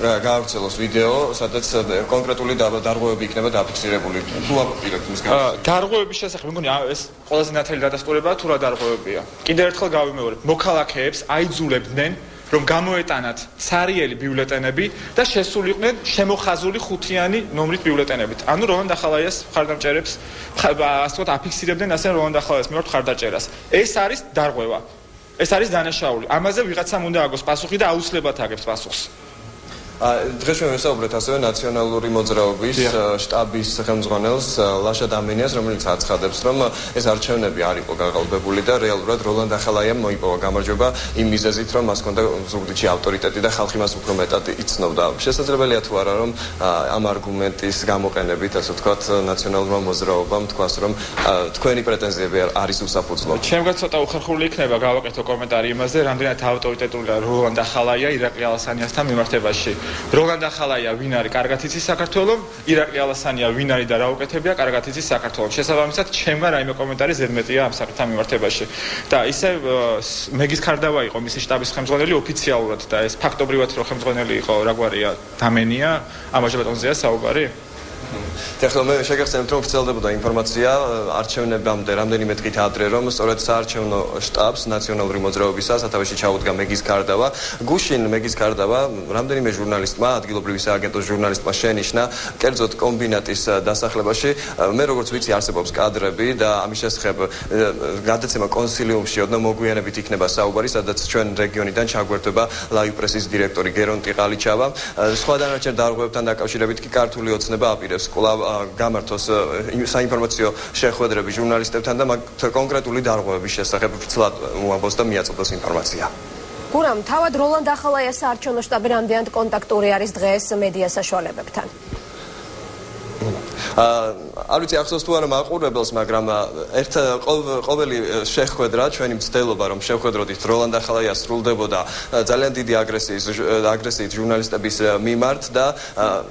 გაავრცელოს ვიდეო, სადაც კონკრეტული დარღვევები იქნება დაფიქსირებული. თუ აპირებთ მის გამოსვლას? დარღვევების შესახებ მგონი ეს ყველაზე ნათელი დადასტურებაა, თუ რა დარღვევებია. კიდევ ერთხელ გავიმეორებ, მოქალაქეებს აიძულებდნენ, რომ გამოეტანათ ცარიელი ბიულეტენები და შესულიყვნენ შემოხაზული 5-იანი ნომრით ბიულეტენებით. ანუ როლანდ ახალაიას მხარდამჭერებს ასე ვთქვათ აფიქსირებდნენ ასე როლანდ ახალაიას მიმართ მხარდაჭერას. ეს არის დარღვევა. ეს არის დანაშაული. ამაზე ვიღაცამ უნდა აგოს პასუხი და აუცილებლად აგებს პასუხს. დღეს ჩვენ ვესაუბრეთ ასევე ნაციონალური მოძრაობის შტაბის ხელმძღვანელს ლაშა დამენიას, რომელიც აცხადებს, რომ ეს არჩევნები არ იყო გაყალბებული და რეალურად როლანდ ახალაიამ მოიპოვა გამარჯვება იმ მიზეზით, რომ მას ჰქონდა ზუგდიდში ავტორიტეტი და ხალხი მას უფრო მეტად იცნობდა. შესაძლებელია თუ არა, რომ ამ არგუმენტის გამოყენებით, ასე ვთქვათ, ნაციონალურმა მოძრაობამ თქვას, რომ თქვენი პრეტენზიები არის უსაფუძვლო. ჩემგან ცოტა უხერხული იქნება გავაკეთო კომენტარი იმაზე, რამდენად ავტორიტეტულია როლანდ ახალაია ირაკლი ალასანიასთან მიმართებაში. როლანდ ახალაია ვინ არის, კარგად იცის საქართველოს, ირაკლი ალასანია ვინ არის და რა უკეთებია, კარგად იცის საქართველოს. შესაბამისად, ჩემგან რაიმე კომენტარი ზედმეტია ამ საკითხთან მიმართებაში. და ისე მეგის კარდავა იყო მისი შტაბის ხელმძღვანელი ოფიციალურად და ეს ფაქტობრივად რო ხელმძღვანელი იყო, რაგვარია დამენია, ამაჟე ბატონზეა საუბარი. ახლა მე შეგახსენებთ, რომ ვრცელდებოდა ინფორმაცია არჩევნებამდე რამდენიმე დღით ადრე, რომ სწორედ საარჩევნო შტაბს ნაციონალური მოძრაობისა სათავეში ჩაუდგა მეგის კარდავა. გუშინ მეგის კარდავა რამდენიმე ჟურნალისტმა, ადგილობრივი სააგენტოს ჟურნალისტმა შენიშნა კერძოდ კომბინატის დასახლებაში. მე როგორც ვიცი, არსებობს კადრები და ამის შესახებ გადაცემა კონსილიუმში ოდნავ მოგვიანებით იქნება საუბარი, სადაც ჩვენ რეგიონიდან ჩაგვერთვება ლაივ პრესის დირექტორი გერონტი ყალიჩავა. სხვა დანარჩენ დარღვევებთან დაკავშირებით კი ქართული ოცნება აპირებს კვლავ გამართოს საინფორმაციო შეხვედრები ჟურნალისტებთან და კონკრეტული დარღვევების შესახებ ვრცლად მოაბოს და მიაწოდოს ინფორმაცია. გურამ, თავად როლანდ ახალაიას საარჩევნო შტაბი რამდენად კონტაქტური არის დღეს მედია საშუალებებთან? არ ვიცი ახსოვს თუ არა მაყურებელს, მაგრამ ყოველი შეხვედრა ჩვენი მცდელობა რომ შევხვედროდით როლანდ ახალაიას სრულდებოდა ძალიან დიდი აგრესიით ჟურნალისტების მიმართ და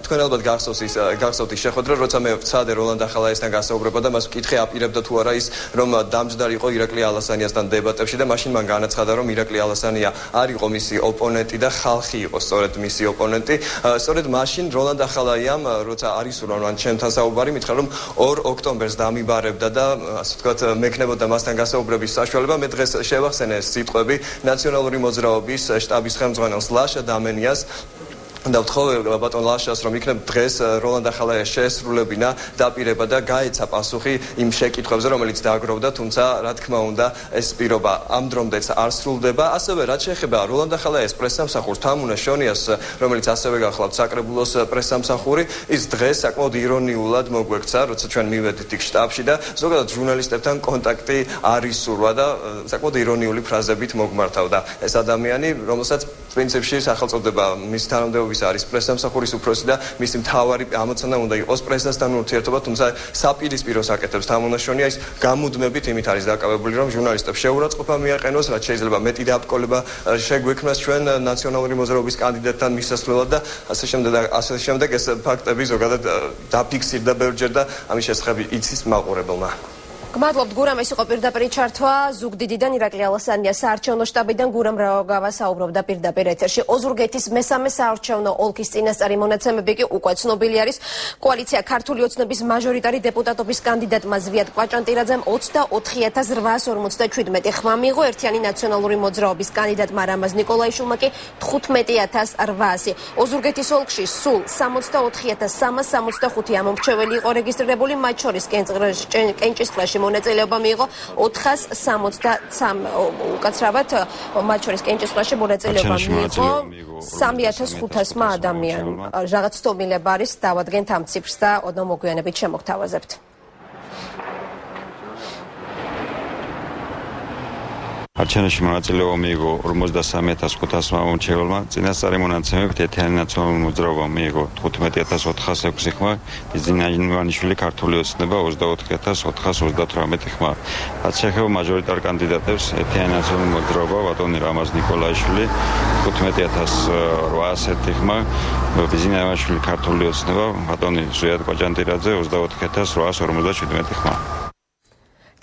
თქვენ ალბათ გახსოვთ ის შეხვედრა, როცა მე ვცადე როლანდ ახალაიასთან გასაუბრება და მას ვკითხე აპირებდა თუ არა ის რომ დამჯდარი იყო ირაკლი ალასანიასთან დებატებში და მაშინ მან განაცხადა რომ ირაკლი ალასანია არ იყო მისი ოპონენტი და ხალხი იყო სწორედ მისი ოპონენტი. სწორედ მაშინ როლანდ ახალაიამ როცა არისურვა მან ჩემთან საუბარი მითხრა რომ 2 ოქტომბერს დამიბარებდა და ასე ვთქვათ მექნებოდა მასთან გასაუბრების საშუალება. მე დღეს შევახსენე ეს სიტყვები ნაციონალური მოძრაობის შტაბის ხელმძღვანელს ლაშა დამენიას და ვთხოვე ბატონ ლაშას რომ იქნებ დღეს როლანდ ახალაიას შეესრულებინა დაპირება და გაეცა პასუხი იმ შეკითხვებზე რომელიც დააგროვდა, თუმცა რა თქმა უნდა ეს პირობა ამ დრომდეც არ სრულდება. ასევე რაც შეეხება როლანდ ახალაიას პრესსამსახურს თამუნა შონიას, რომელიც ასევე გახლავთ საკრებულოს პრესსამსახური, ის დღეს საკმაოდ ირონიულად მოგვექცა, როცა ჩვენ მივედით იქ შტაბში და ზოგადად ჟურნალისტებთან კონტაქტი არ ისურვა და საკმაოდ ირონიული ფრაზებით მოგმართავდა ეს ადამიანი, რომელსაც პრინციპში სახელწოდება მის თანამდებობის არის პრესსამსახურის უფროსი და მისი მთავარი ამოცანა უნდა იყოს პრესასთან ურთიერთობა, თუმცა საპირისპიროს აკეთებს თამუნა შონია. ის გამუდმებით იმით არის დაკავებული, რომ ჟურნალისტებს შეურაცხყოფა მიაყენოს, რაც შეიძლება მეტი დაბრკოლება შეგვექმნას ჩვენ ნაციონალური მოძრაობის კანდიდატთან მისასვლელად და ასე შემდეგ ეს ფაქტები ზოგადად დაფიქსირდა ბევრჯერ და ამის შესახებ იცის მაყურებელმა. გმადლობთ, გურამ, ეს იყო პირდაპირ ჩართვა ზუგდიდიდან ირაკლი ალასანია საარჩევნო შტაბიდან. გურამ რაოგავა საუბრობდა პირდაპირ ეთერში. ოზურგეთის მესამე საარჩევნო ოლქის წინასწარი მონაცემები კი უკვე ცნობილი არის. კოალიცია ქართული ოცნების მაჟორიტარი დეპუტატობის კანდიდატმა ზვიად კვაჭანტირაძემ 24847 ხმა მიიღო. ერთიანი ნაციონალური მოძრაობის კანდიდატმა რამაზ ნიკოლაიშვილმა კი 15800. ოზურგეთის ოლქში სულ 64365 ამომრჩეველი იყო რეგისტრირებული, მათ შორის კენჭისყრაში მონაწილეობა მიიღო 463 უკაცრავად, მათ შორის კენჭისყრაში მონაწილეობა მიიღო 3500 ადამიანი. რაღაც თომილება არის, დავადგენთ ამ ციფრს და ოდნავ მოგვიანებით შემოგთავაზებთ. არჩევნებში მონაწილეობა მიიღო 53500 მომრჩეველმა, წინასწარი მონაცემებით ერთიანი ნაციონალური მოძრაობა მიიღო 15406 ხმა, ბიზინა ივანიშვილი ქართული ოცნება 24438 ხმა. რაც შეეხება მაჟორიტარ კანდიდატებს, ერთიანი ნაციონალური მოძრაობა ბატონი რამაზ ნიკოლაიშვილი 15801 ხმა, ბიზინა ივანიშვილი ქართული ოცნება ბატონი ზვიად კვაჭანტირაძე 24847 ხმა.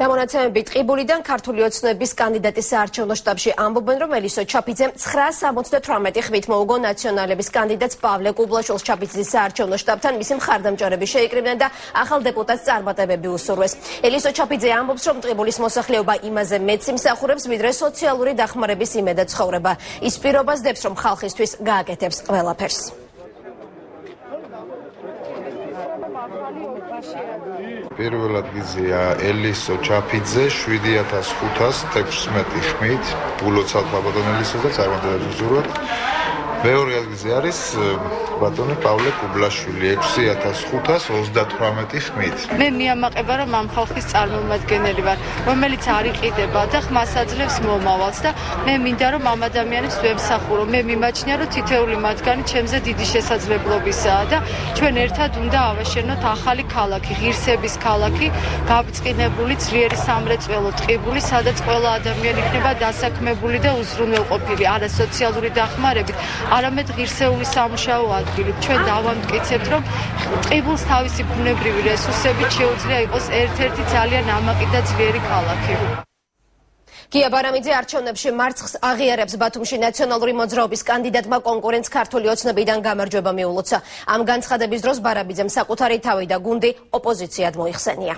დამონაცემები ტყიბულიდან ქართული ოცნების კანდიდატის საარჩევნო შტაბში ამბობენ, რომ ელისო ჩაფიძემ 978 ხმით მოუგო ნაციონალების კანდიდატს პავლე კუბლაშვილს. ჩაფიძის საარჩევნო შტაბთან მისი მხარდამჭერები შეიკრიბნენ და ახალ დეპუტატს წარმატებები უსურვეს. ელისო ჩაფიძე ამბობს, რომ ტყიბულის მოსახლეობა იმაზე მეც იმსახურებს, ვიდრე სოციალური დახმარების იმედად ცხოვრება. ის პირობას დებს, რომ ხალხისთვის გააკეთებს ყველაფერს. პირველ ადგილზეა ელისო ჩაფიძე 7516 ხმით, გულოცავთ ბატონ ელისოს და წარმატებებს ვუსურვოთ. მეორე ადგილზე არის ბატონი პავლე კუბლაშვილი 6538 ხმით. მე მიამაყება, რომ ამ ხალხის წარმომადგენელი ვარ, რომელიც არ იყიდება და ხმას აძლევს მომავალს და მე მინდა, რომ ამ ადამიანებს ვემსახურო. მე მიმაჩნია, რომ თითეული მათგანი ჩემზე დიდი შესაძლებლობისაა და ჩვენ ერთად უნდა ავაშენოთ ახალი ქალაქი, ღირსების ქალაქი, გაბრწყინებული ძლიერი სამრეწველო ტყიბული, სადაც ყველა ადამიანი იქნება დასაქმებული და უზრუნველყოფილი, არა სოციალური დახმარებით, არამედ ღირსეული სამუშაო ადგილით. ჩვენ დავამტკიცებთ, რომ ტყიბულს თავისი ბუნებრივი რესურსებით შეუძლია იყოს ერთ-ერთი ძალიან ამაყი და ძლიერი ქალაქი. გია ბარამიძე არჩევნებში მარცხს აღიარებს. ბათუმში ნაციონალური მოძრაობის კანდიდატმა კონკურენტს ქართული ოცნებიდან გამარჯვება მიულოცა. ამ განცხადების დროს ბარამიძემ საკუთარი თავი და გუნდი ოპოზიციად მოიხსენია.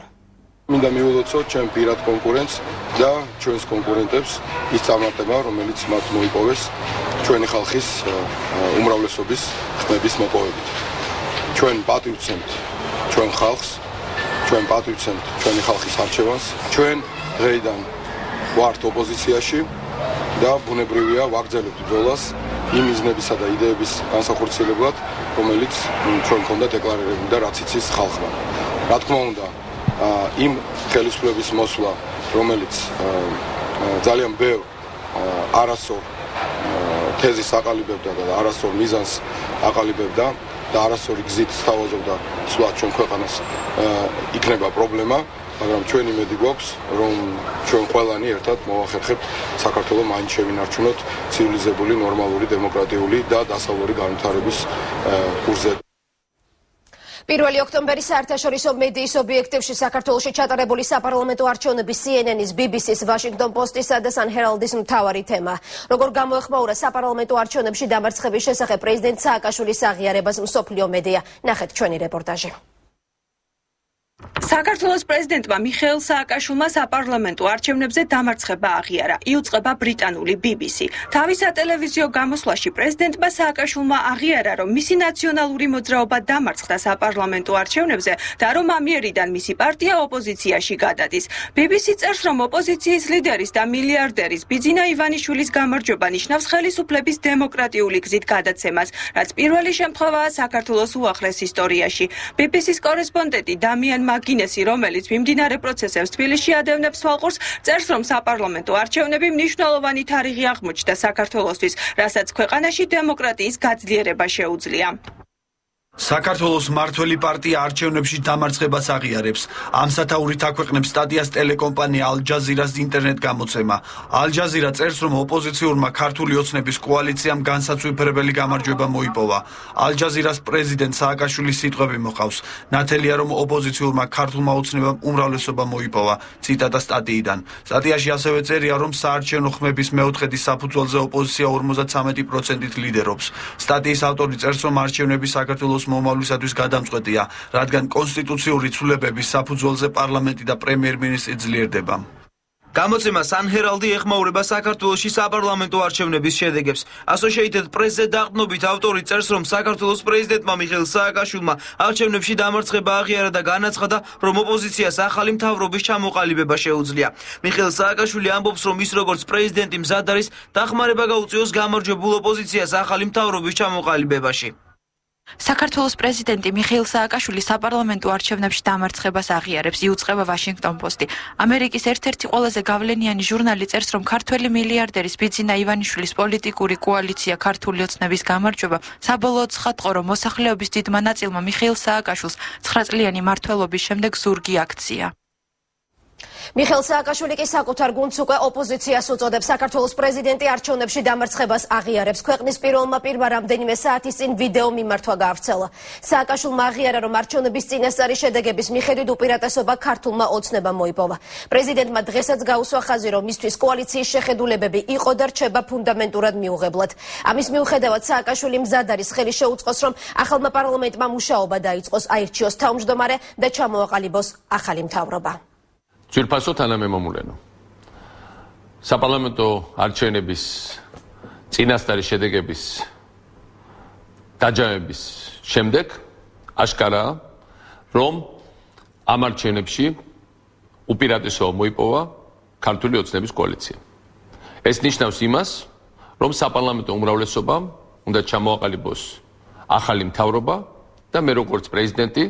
მინდა მიულოცოთ ჩვენ პირად კონკურენტს და ჩვენს კონკურენტებს ის წარმატება, რომელიც მათ მოიპოვეს ჩვენი ხალხის უმრავლესობის ხმების მოპოვებით. ჩვენ პატივცემთ ჩვენ ხალხს, ჩვენ პატივცემთ ჩვენი ხალხის არჩევანს. ჩვენ დღეიდან ვართ ოპოზიციაში და ბუნებრივია ვაგრძელებთ ბრძოლას იმ მიზნებისა და იდეების განსახორციელებლად, რომელიც ჩვენ ქონდა დეკლარირებული და რაც იცის ხალხმა. რა თქმა უნდა, იმ ხელისუფლების მოსვლა, რომელიც ძალიან ბევრ არასწორ თეზის აყალიბებდა და არასწორ მიზანს აყალიბებდა, და არასწორი გზით სთავაზობდა სვლა ჩვენ ქვეყანას იქნება პრობლემა, მაგრამ ჩვენი იმედი გვაქვს, რომ ჩვენ ყველანი ერთად მოვახერხებთ საქართველოს მაინც შევინარჩუნოთ ცივილიზებული, ნორმალური, დემოკრატიული და დასავლური განვითარების კურსზე. 1 ოქტომბერის საერთაშორისო მედიის ობიექტივში საქართველოში ჩატარებული საპარლამენტო არჩევნების CNN-ის, BBC-ის, Washington Post-ისა და Sun Herald-ის მთავარი თემა. როგორ გამოეხმაურა საპარლამენტო არჩევნებში დამარცხების შესახებ პრეზიდენტ სააკაშვილის აღიარებას მსოფლიო მედია. ნახეთ ჩვენი რეპორტაჟი. საქართველოს პრეზიდენტმა მიხეილ სააკაშვილმა საპარლამენტო არჩევნებზე დამარცხება აღიარა. იუწყება ბრიტანული BBC. თავის სატელევიზიო გამოსვლაში პრეზიდენტმა სააკაშვილმა აღიარა, რომ მისი ნაციონალური მოძრაობა დამარცხდა საპარლამენტო არჩევნებზე და რომ ამიერიდან მისი პარტია ოპოზიციაში გადადის. BBC წერს, რომ ოპოზიციის ლიდერის და მილიარდერის ბიძინა ივანიშვილის გამარჯვება ნიშნავს ხელისუფლების დემოკრატიული გზით გადაცემას, რაც პირველი შემთხვევაა საქართველოს უახლეს ისტორიაში. BBC-ის კორესპონდენტი დამიან მაგინესი, რომელიც მიმდინარე პროცესებს თბილისში ადევნებს თვალყურს, წერს, რომ საპარლამენტო არჩევნები მნიშვნელოვანი თარიღი აღმოჩნდა საქართველოსთვის, რასაც ქვეყანაში დემოკრატიის გაძლიერება შეუძლია. საქართველოს მმართველი პარტია არჩევნებში დამარცხებას აღიარებს. ამ სათაურით აქვეყნებს სტატიას ტელეკომპანია ალ-ჯაზირას ინტერნეტ გამოცემა. ალ-ჯაზირა წერს, რომ ოპოზიციურმა ქართული ოცნების კოალიციამ განსაცვიფრებელი გამარჯვება მოიპოვა. ალ-ჯაზირას პრეზიდენტ სააკაშვილის სიტყვები მოყავს. ნათელია, რომ ოპოზიციურმა ქართულმა ოცნებამ უმრავლესობა მოიპოვა. ციტატა სტატიიდან. სტატიაში ასევე წერია, რომ საარჩევნო ხმების მეოთხედის საფუძველზე ოპოზიცია 53%-ით ლიდერობს. სტატიის ავტორი წერს, რომ არჩევნები საქართველოს მომავლისათვის გადამწყვეტია, რადგან კონსტიტუციური ცვლილებების საფუძველზე პარლამენტი და პრემიერ-მინისტრი ძლიერდება. გამოცემა Sun Herald-ი ეხმაურება საქართველოში საპარლამენტო არჩევნების შედეგებს. Associated Press-ზე დაყრდნობით ავტორი წერს, რომ საქართველოს პრეზიდენტმა მიხეილ სააკაშვილმა არჩევნებში დამარცხება აღიარა და განაცხადა, რომ ოპოზიციას ახალი მთავრობის ჩამოყალიბება შეუძლია. მიხეილ სააკაშვილი ამბობს, რომ ის როგორც პრეზიდენტი მზად არის დახმარება გაუწიოს გამარჯვებულ ოპოზიციას ახალი მთავრობის ჩამოყალიბებაში. საქართველოს პრეზიდენტი მიხეილ სააკაშვილი საპარლამენტო არჩევნებში დამარცხებას აღიარებს, იუწყება Washington Post-ი. ამერიკის ერთ-ერთი ყველაზე გავლენიანი ჟურნალი წერს, რომ ქართველი მილიარდერის ბიძინა ივანიშვილის პოლიტიკური კოალიცია ქართული ოცნების გამარჯვება საბოლოოდ ცხადყო, რომ მოსახლეობის დიდმა ნაწილმა მიხეილ სააკაშვილს 9-წლიანი მმართველობის შემდეგ ზურგი აქცია. მიხეილ სააკაშვილი კი საკუთარ გუნდს უკვე ოპოზიციას უწოდებს. საქართველოს პრეზიდენტი არჩევნებში დამარცხებას აღიარებს. ქვეყნის პირველმა პირმა რამდენიმე საათის წინ ვიდეო მიმართვა გაავრცელა. სააკაშვილმა აღიარა, რომ არჩევნების წინასწარი შედეგების მიხედვით უპირატესობა ქართულმა ოცნებამ მოიპოვა. პრეზიდენტმა დღესაც გაუსვა ხაზი, რომ მისთვის კოალიციის შეხედულებები იყო და რჩება ფუნდამენტურად მიუღებლად. ამის მიუხედავად სააკაშვილი მზად არის ხელი შეუწყოს, რომ ახალმა პარლამენტმა მუშაობა დაიწყოს, აირჩიოს თავმჯდომარე და ჩამოაყალიბოს ახალი მთავრობა. ძვირფასო თანამემამულენო. საპარლამენტო არჩევნების წინასწარი შედეგების დაჯავების შემდეგ აშკარაა, რომ ამ არჩევნებში უპირატესობა მოიპოვა ქართული ოცნების კოალიციამ. ეს ნიშნავს იმას, რომ საპარლამენტო უმრავლესობამ უნდა ჩამოაყალიბოს ახალი მთავრობა და მე როგორც პრეზიდენტი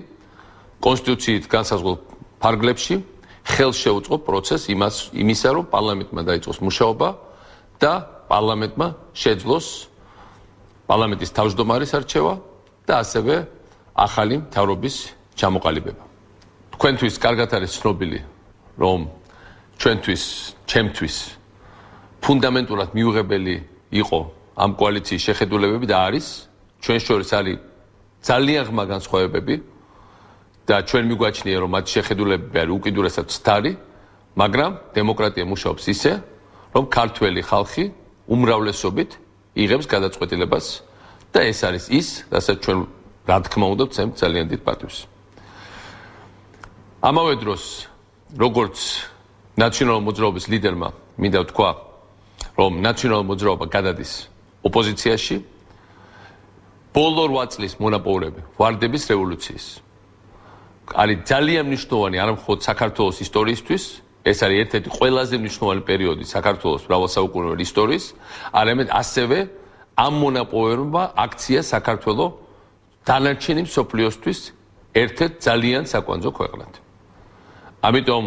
კონსტიტუციით განსაზღვრულ ფარგლებში ხელს შეუწყო პროცესს იმისა, რომ პარლამენტმა დაიწყოს მუშაობა და პარლამენტმა შეძლოს პარლამენტის თავმჯდომარის არჩევა და ასევე ახალი მთავრობის ჩამოყალიბება. თქვენთვის კარგად არის ცნობილი, რომ ჩემთვის ფუნდამენტურად მიუღებელი იყო ამ კოალიციის შეხედულებები და არის ჩვენ შორის არის ძალიან ღრმა განსხვავებები და ჩვენ მიგვაჩნია, რომ მათ შეხედულებები არის უკიდურესად ცდარი, მაგრამ დემოკრატია მუშაობს ისე, რომ ქართველი ხალხი უმრავლესობით იღებს გადაწყვეტილებას და ეს არის ის, რასაც ჩვენ რა თქმა უნდა ვცემთ ძალიან დიდ პატივს. ამავე დროს, როგორც ნაციონალური მოძრაობის ლიდერმა მინდა ვთქვა, რომ ნაციონალური მოძრაობა გადადის ოპოზიციაში, ბოლო 8 წლის მონაპოვრები ვარდების რევოლუციის არის ძალიან მნიშვნელოვანი არა მხოლოდ საქართველოს ისტორიისთვის, ეს არის ერთ-ერთი ყველაზე მნიშვნელოვანი პერიოდი საქართველოს მრავალსაუკუნოვანი ისტორიის, არამედ ასევე ამ მონაპოვარებმა აქცია საქართველოს დანარჩენი მსოფლიოსთვის ერთ-ერთ ძალიან საკვანძო ქვეყნად. ამიტომ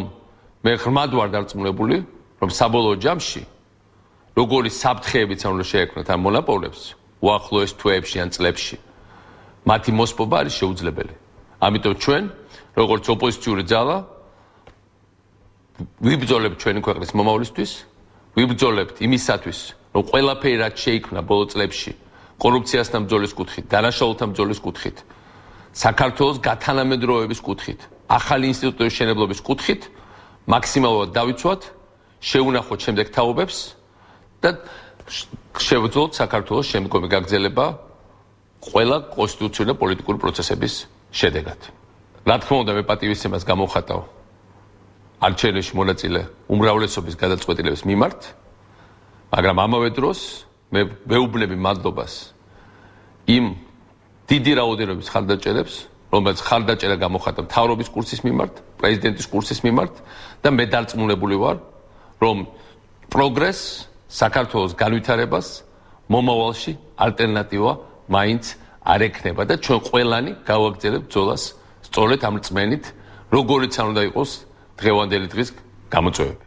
მე ღრმად ვარ დარწმუნებული, რომ საბოლოო ჯამში როგორი საფრთხეებიც უნდა შეექმნათ ამ მონაპოვრებს უახლოეს თვეებში ან წლებში, მათი მოსპობა არის შეუძლებელი. ამიტომ ჩვენ, როგორც ოპოზიციური ძალა, ვიბრძოლებთ ჩვენი ქვეყნის მომავლისთვის, ვიბრძოლებთ იმისათვის, რომ ყველაფერი რაც შეიქმნა ბოლო წლებში კორუფციასთან ბრძოლის კუთხით, დანაშაულთან ბრძოლის კუთხით, საქართველოს გათანამედროვეობის კუთხით, ახალი ინსტიტუტების შენებლობის კუთხით მაქსიმალურად დავიცვათ, შეუნახოთ შემდეგ თაობებს და შევძლოთ საქართველოს შემდგომი გაგრძელება ყველა კონსტიტუციური და პოლიტიკური პროცესების შედეგად. რა თქმა უნდა, მე პატივისცემას გამოვხატავ არჩევნებში მონაწილე უმრავლესობის გადაწყვეტილების მიმართ, მაგრამ ამავე დროს მე ვეუბნები მადლობას იმ დიდი რაოდენობის ხარდაჭერებს, რომელიც ხარდაჭერა გამოხატა მთავრობის კურსის მიმართ, პრეზიდენტის კურსის მიმართ და მე დარწმუნებული ვარ, რომ პროგრესს, საქართველოს განვითარებას მომავალში ალტერნატივა მაინც არ ექნება და ჩვენ ყველანი გავაგრძელებთ ბრძოლას სწორედ ამ რწმენით, როგორიც არ უნდა იყოს დღევანდელი დღის გამოწვევები.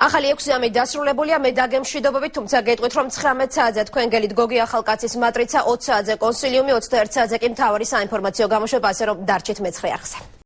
ახალი 6 ამით დასრულებულია, მე დაგემშვიდობებით, თუმცა გეტყვით, რომ 19 საათზე თქვენ გელით გოგი ახალკაცის მატრიცა, 20 საათზე კონსილიუმი, 21 საათზე კი მთავარი საინფორმაციო გამოშვება, ასე რომ დარჩით მე 9 არხზე.